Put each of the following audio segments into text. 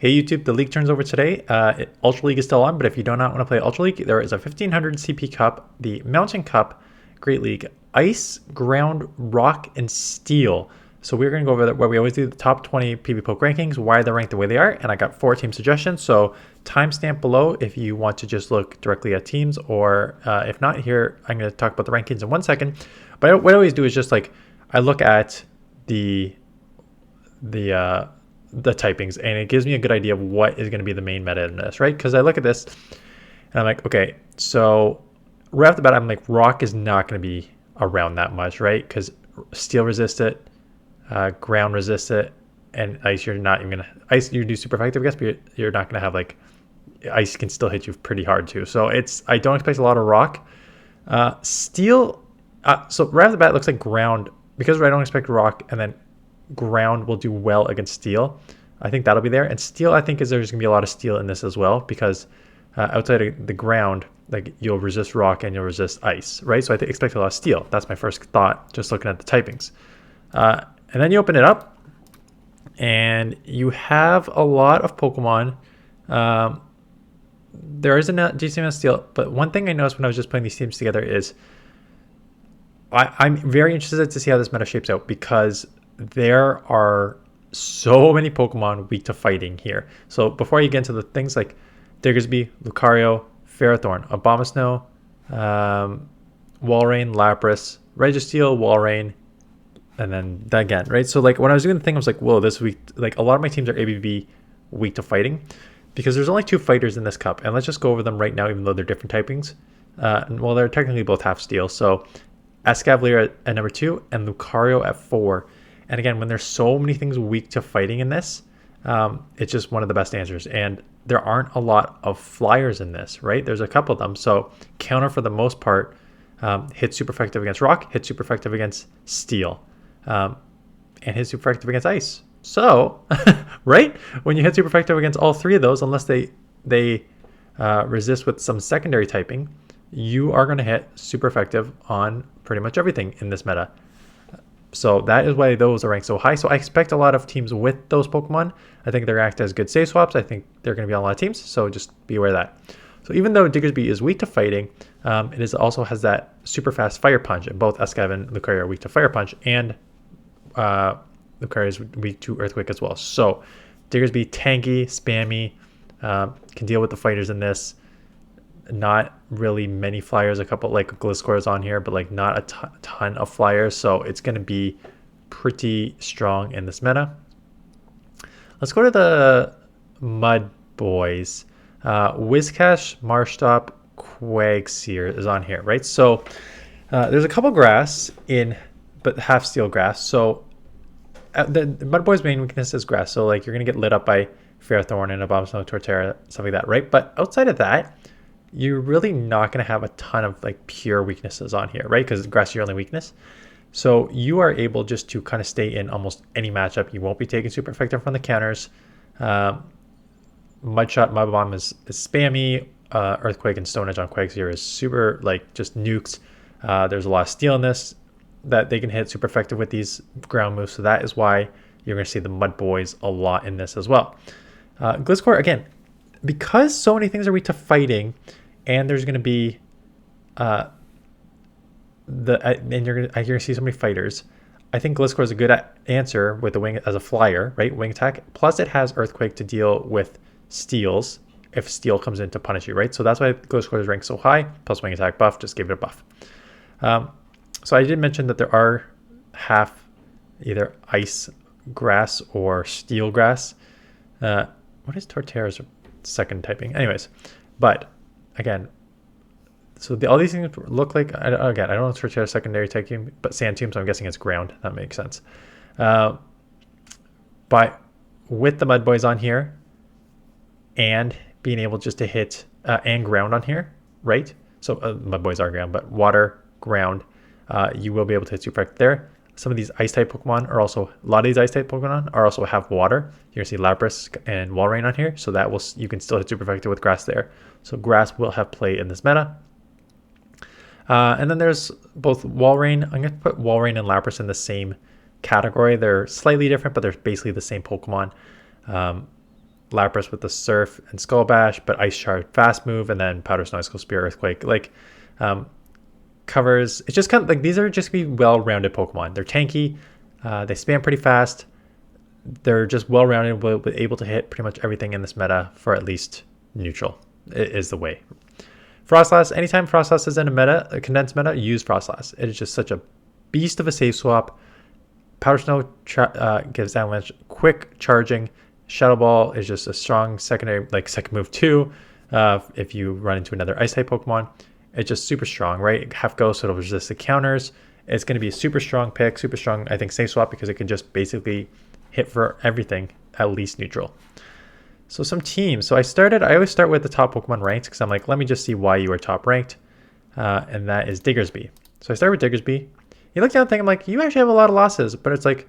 Hey YouTube, the league turns over today. Ultra League is still on, but if you do not want to play Ultra League, there is a 1500 CP Cup, the Mountain Cup, Great League, Ice, Ground, Rock, and Steel. So we're going to go over that where we always do the top 20 PVPoke rankings, why they're ranked the way they are, and I got 4 team suggestions. So timestamp below if you want to just look directly at teams, or if not, here I'm going to talk about the rankings in 1 second. But what I always do is just like I look at the typings, and it gives me a good idea of what is going to be the main meta in this, right? Because I look at this and I'm like, okay, so right off the bat, I'm like, rock is not going to be around that much, right? Because steel resist it, ground resist it, and ice, you're not even going to, ice, you do super effective, I guess, but you're not going to have like, ice can still hit you pretty hard too. So I don't expect a lot of rock. Steel, so right off the bat, it looks like ground, because I don't expect rock, and then ground will do well against steel. I think that'll be there. And steel, I think there's going to be a lot of steel in this as well, because outside of the ground, like you'll resist rock and you'll resist ice, right? So I expect a lot of steel. That's my first thought, just looking at the typings. And then you open it up and you have a lot of Pokemon. There isn't a decent amount of steel, but one thing I noticed when I was just putting these teams together is I'm very interested to see how this meta shapes out, because there are so many Pokemon weak to fighting here. So before you get into the things like Diggersby, Lucario, Ferrothorn, Abomasnow, Walrein, Lapras, Registeel, Walrein, and then again, right? So like when I was doing the thing, I was like, whoa, this week, like a lot of my teams are ABB weak to fighting, because there's only 2 fighters in this cup. And let's just go over them right now, even though they're different typings. Well, they're technically both half steel. So Escavalier at number 2 and Lucario at 4. And again, when there's so many things weak to fighting in this, it's just one of the best answers. And there aren't a lot of flyers in this, right? There's a couple of them. So counter, for the most part, hits super effective against rock, hits super effective against steel, and hits super effective against ice. So, right? When you hit super effective against all 3 of those, unless they resist with some secondary typing, you are going to hit super effective on pretty much everything in this meta. So that is why those are ranked so high. So I expect a lot of teams with those Pokemon. I think they're act as good save swaps. I think they're going to be on a lot of teams. So just be aware of that. So even though Diggersby is weak to fighting, it also has that super fast fire punch. And both Escav and Lucario are weak to fire punch. And Lucario is weak to earthquake as well. So Diggersby, tanky, spammy, can deal with the fighters in this. Not really many flyers, a couple like Gliscor's on here, but like not a ton of flyers, so it's going to be pretty strong in this meta. Let's go to the Mud Boys. Whiscash, Marshtomp, Quagsire is on here, right? So there's a couple grass in, but half steel grass. So the Mud Boys' main weakness is grass, so like you're going to get lit up by Ferrothorn and Abomasnow, Torterra, stuff like that, right? But outside of that, you're really not going to have a ton of like pure weaknesses on here, right? Because grass is your only weakness. So you are able just to kind of stay in almost any matchup. You won't be taking super effective from the counters. Mudshot, Mud Bomb is spammy. Earthquake and Stone Edge on Quagsire is super like just nukes. There's a lot of steel in this that they can hit super effective with these ground moves. So that is why you're going to see the Mud Boys a lot in this as well. Gliscor, again, because so many things are weak to fighting, and there's going to be and you're gonna see so many fighters. I think Gliscor is a good answer with the wing as a flyer, right? Wing attack. Plus, it has Earthquake to deal with steals if steel comes in to punish you, right? So that's why Gliscor is ranked so high. Plus wing attack buff, just give it a buff. So I did mention that there are half either ice grass or steel grass. What is Torterra's second typing? Anyways, but again, so all these things look like, again, I don't know if Torterra's secondary typing, but Sand Tomb, so I'm guessing it's ground. That makes sense. But with the Mud Boys on here and being able just to hit and ground on here, right? So Mud Boys are ground, but water, ground, you will be able to hit super effective there. Some of these ice type Pokemon are also, a lot of these ice type Pokemon are also have water. You're gonna see Lapras and Walrein on here, so that will, you can still hit super effective with grass there. So grass will have play in this meta. And then there's both Walrein. I'm gonna put Walrein and Lapras in the same category. They're slightly different, but they're basically the same Pokemon. Lapras with the Surf and Skull Bash, but Ice Shard fast move, and then Powder Snow, Ice Cold Spear, Earthquake. Like, covers. It's just kind of like these are just be well-rounded Pokemon. They're tanky. They spam pretty fast. They're just well-rounded, able to hit pretty much everything in this meta for at least neutral. It is the way. Frostlass. Anytime Frostlass is in a meta, a condensed meta, use Frostlass. It is just such a beast of a save swap. Powder Snow gives Avalanche quick charging. Shadow Ball is just a strong secondary, like second move too. If you run into another Ice type Pokemon, it's just super strong, right? Half Ghost, so it'll resist the counters. It's going to be a super strong pick, super strong, I think, save swap because it can just basically hit for everything, at least neutral. So some teams. So I always start with the top Pokemon ranked because I'm like, let me just see why you are top ranked. And that is Diggersby. So I start with Diggersby. You look down and think, I'm like, you actually have a lot of losses, but it's like,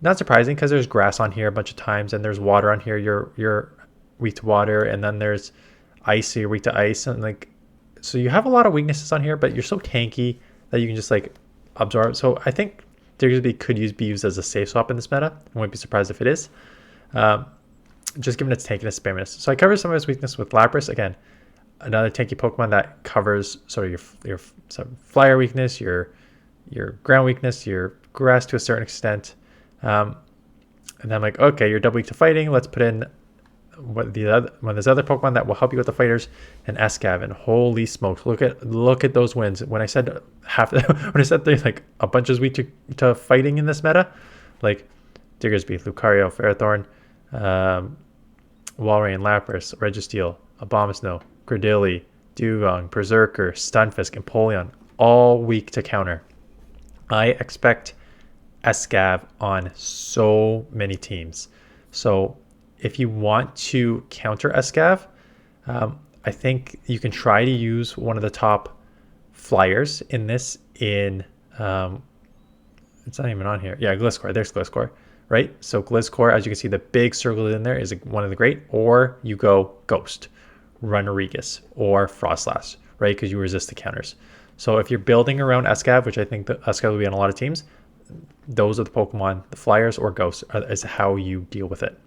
not surprising because there's grass on here a bunch of times and there's water on here. You're weak to water, and then there's ice, so you're weak to ice. And like, so you have a lot of weaknesses on here, but you're so tanky that you can just like absorb. So I think Diggersby could be used as a safe swap in this meta. I wouldn't be surprised if it is. Just given its tankiness, spamminess. So I cover some of its weakness with Lapras. Again, another tanky Pokemon that covers sort of your flyer weakness, your ground weakness, your grass to a certain extent. And then I'm like, okay, you're double weak to fighting. Let's put in when there's other Pokemon that will help you with the fighters, and Escav. And holy smokes, look at those wins. When I said when I said there's like a bunch is weak to fighting in this meta, like Diggersby, Lucario, Ferrothorn, Walrein, Lapras, Registeel, Abomasnow, Gradilli, Dugong, Berserker, Stunfisk, Empoleon, all weak to counter. I expect Escav on so many teams. So if you want to counter Escav, I think you can try to use one of the top flyers in this it's not even on here. Yeah, Gliscor. There's Gliscor, right? So Gliscor, as you can see, the big circle in there is one of the great. Or you go Ghost, run Aurigus, or Frostlass, right? Because you resist the counters. So if you're building around Escav, which I think the Escav will be on a lot of teams, those are the Pokemon, the flyers or ghosts is how you deal with it.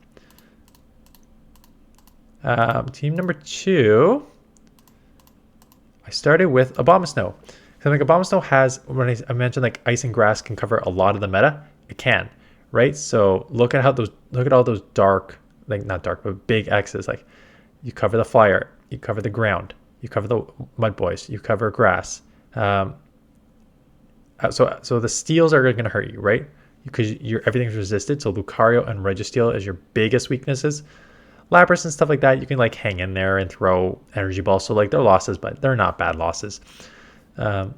Team number 2, I started with Abomasnow. I think Abomasnow has, when I mentioned like ice and grass can cover a lot of the meta, it can, right? So look at all those dark, like not dark, but big X's. Like you cover the flyer, you cover the ground, you cover the mud boys, you cover grass. So the steals are going to hurt you, right? Because everything's resisted. So Lucario and Registeel is your biggest weaknesses. Lapras and stuff like that, you can like hang in there and throw energy balls. So like they're losses, but they're not bad losses. And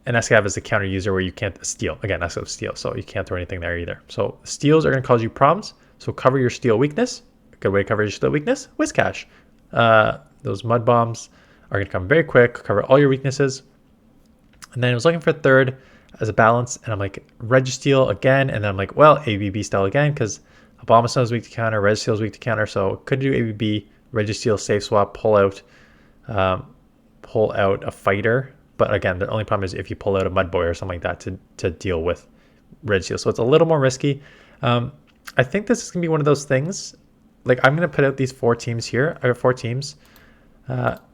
Escav is a counter user where you can't steal. Again, Escav steal, so you can't throw anything there either. So steals are going to cause you problems. So cover your steal weakness. A good way to cover your steal weakness, Whiscash. Those mud bombs are going to come very quick, cover all your weaknesses. And then I was looking for third as a balance, and I'm like Registeel again, and then I'm like, well, ABB style again, because Abomasnow is weak to counter, Registeel is weak to counter, so could do ABB, Registeel, safe swap, pull out a fighter. But again, the only problem is if you pull out a Mudboy or something like that to deal with Registeel, so it's a little more risky. I think this is gonna be one of those things. Like I'm gonna put out these 4 teams here. I have 4 teams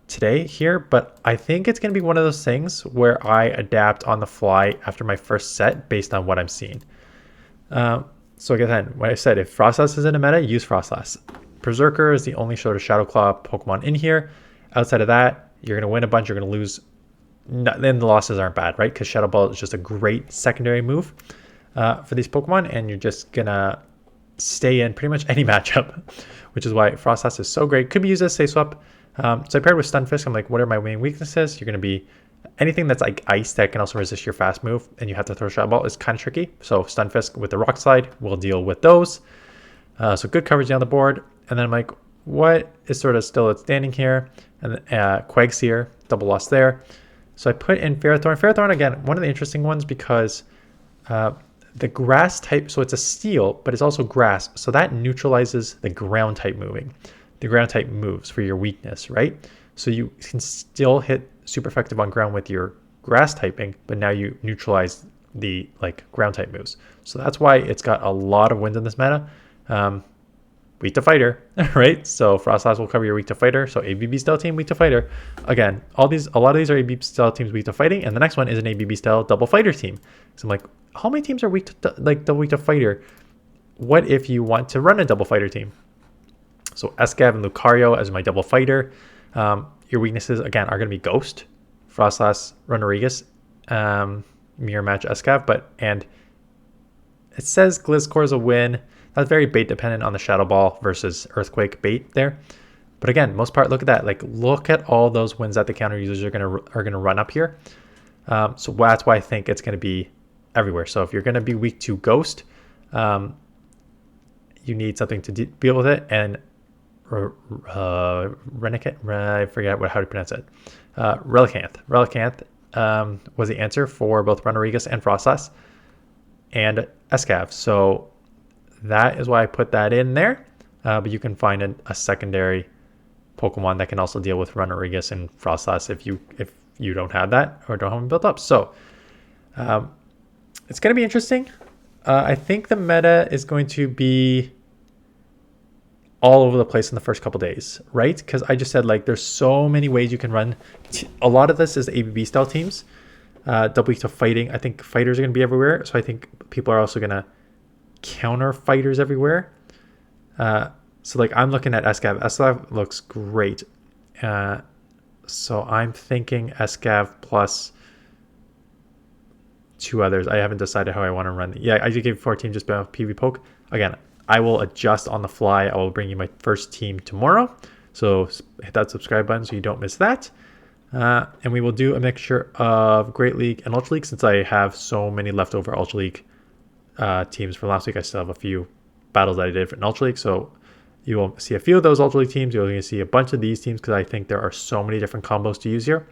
today here, but I think it's going to be one of those things where I adapt on the fly after my first set based on what I'm seeing. So again, when I said if Frostlass is in a meta, use Frostlass. Berserker is the only sort of Shadow Claw Pokemon in here. Outside of that, you're going to win a bunch, you're going to lose. Then the losses aren't bad, right? Because Shadow Ball is just a great secondary move for these Pokemon, and you're just going to stay in pretty much any matchup, which is why Frostlass is so great. Could be used as safe swap. So I paired with Stunfisk. I'm like, what are my main weaknesses? You're going to be anything that's like ice that can also resist your fast move, and you have to throw Shadow Ball is kind of tricky. So Stunfisk with the Rock Slide will deal with those. So good coverage down the board. And then I'm like, what is sort of still standing here? And Quagsire, double loss there. So I put in Ferrothorn. Ferrothorn, again, one of the interesting ones because the grass type, so it's a steel, but it's also grass. So that neutralizes the ground type moving. The ground type moves for your weakness, right? So you can still hit super effective on ground with your grass typing, but now you neutralize the like ground type moves. So that's why it's got a lot of wins in this meta, weak to fighter, right? So Frostlass will cover your weak to fighter. So ABB style team, weak to fighter. Again, a lot of these are ABB style teams weak to fighting, and the next one is an ABB style double fighter team. So I'm like, how many teams are weak to like double weak to fighter? What if you want to run a double fighter team? So Escav and Lucario as my double fighter. Your weaknesses again are going to be Ghost, Frostlass, Runerigus, Mirror Match Escav, and it says Gliscor is a win. That's very bait dependent on the Shadow Ball versus Earthquake bait there. But again, most part, look at that. Like, look at all those wins that the counter users are gonna run up here. So that's why I think it's gonna be everywhere. So if you're gonna be weak to Ghost, you need something to deal with it. And Renegade, I forget how to pronounce it. Relicanth was the answer for both Runerigus and Frostlass and Escav. So that is why I put that in there. But you can find a secondary Pokemon that can also deal with Runerigus and Frostlass if you don't have that or don't have them built up. So it's going to be interesting. I think the meta is going to be all over the place in the first couple days, right? Because I just said, like, there's so many ways you can run. A lot of this is ABB style teams. Double weak to fighting. I think fighters are going to be everywhere. So I think people are also going to counter fighters everywhere. So like I'm looking at Escav. Escav looks great. So I'm thinking Escav plus two others. I haven't decided how I want to run. Yeah, I just gave 14 just about PVPoke. Again, I will adjust on the fly. I will bring you my first team tomorrow. So hit that subscribe button so you don't miss that. And we will do a mixture of Great League and Ultra League since I have so many leftover Ultra League teams from last week. I still have a few battles that I did for an Ultra League. So you will see a few of those Ultra League teams. You're going to see a bunch of these teams because I think there are so many different combos to use here.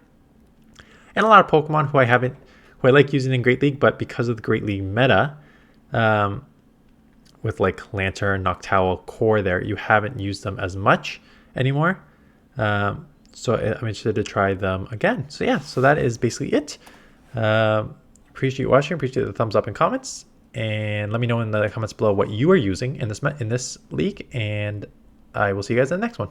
And a lot of Pokemon who I like using in Great League, but because of the Great League meta, with like Lantern, Noctowl, Core there, you haven't used them as much anymore. So I'm interested to try them again. So yeah, so that is basically it. Appreciate you watching. Appreciate the thumbs up and comments. And let me know in the comments below what you are using in this league. And I will see you guys in the next one.